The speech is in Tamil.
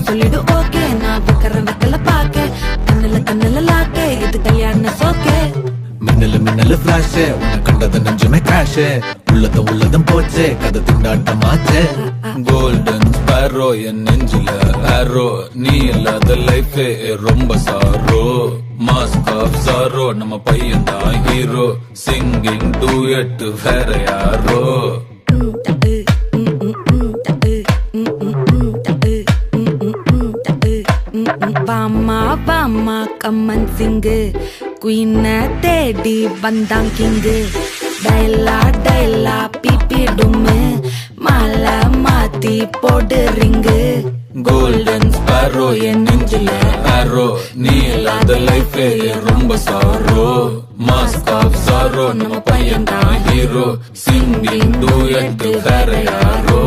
சொல்லிடு ஓகே நான் வைக்கல பாக்க கண்ணுல லாக்கே இது கல்யாண சோக்கே மின்னலு ஃபிளாஷ் உன்னை கண்டது நெஞ்சுமே கிராஷ் உள்ளதும் போச்சே கதை திண்டாட்டமாச்சே கோல்டன் ஸ்பேரோ என் நெஞ்சில ஆரோ நீ இல்லாத லைஃபே ரொம்ப சாரோ மாஸ்க் ஆஃப் சாரோ நம்ம பையன் தான் ஹீரோ சிங்கிங் டூயட் வேற யாரோ வாமா கம்மன் சிங்கு குயின தேடி வந்தான் கிங்கு டைலா பிபி டும்மு மாலை மாத்தி போடு ரிங்கு கோல்டன் ஸ்பேரோ என் நெஞ்சில ஆரோ நீ இல்லாத லைஃபே ரொம்ப சாரோ மாஸ்க் ஆஃப் சாரோ நம்ம பையன் தான் ஹீரோ சிங்கிங் டூயட் வேற யாரோ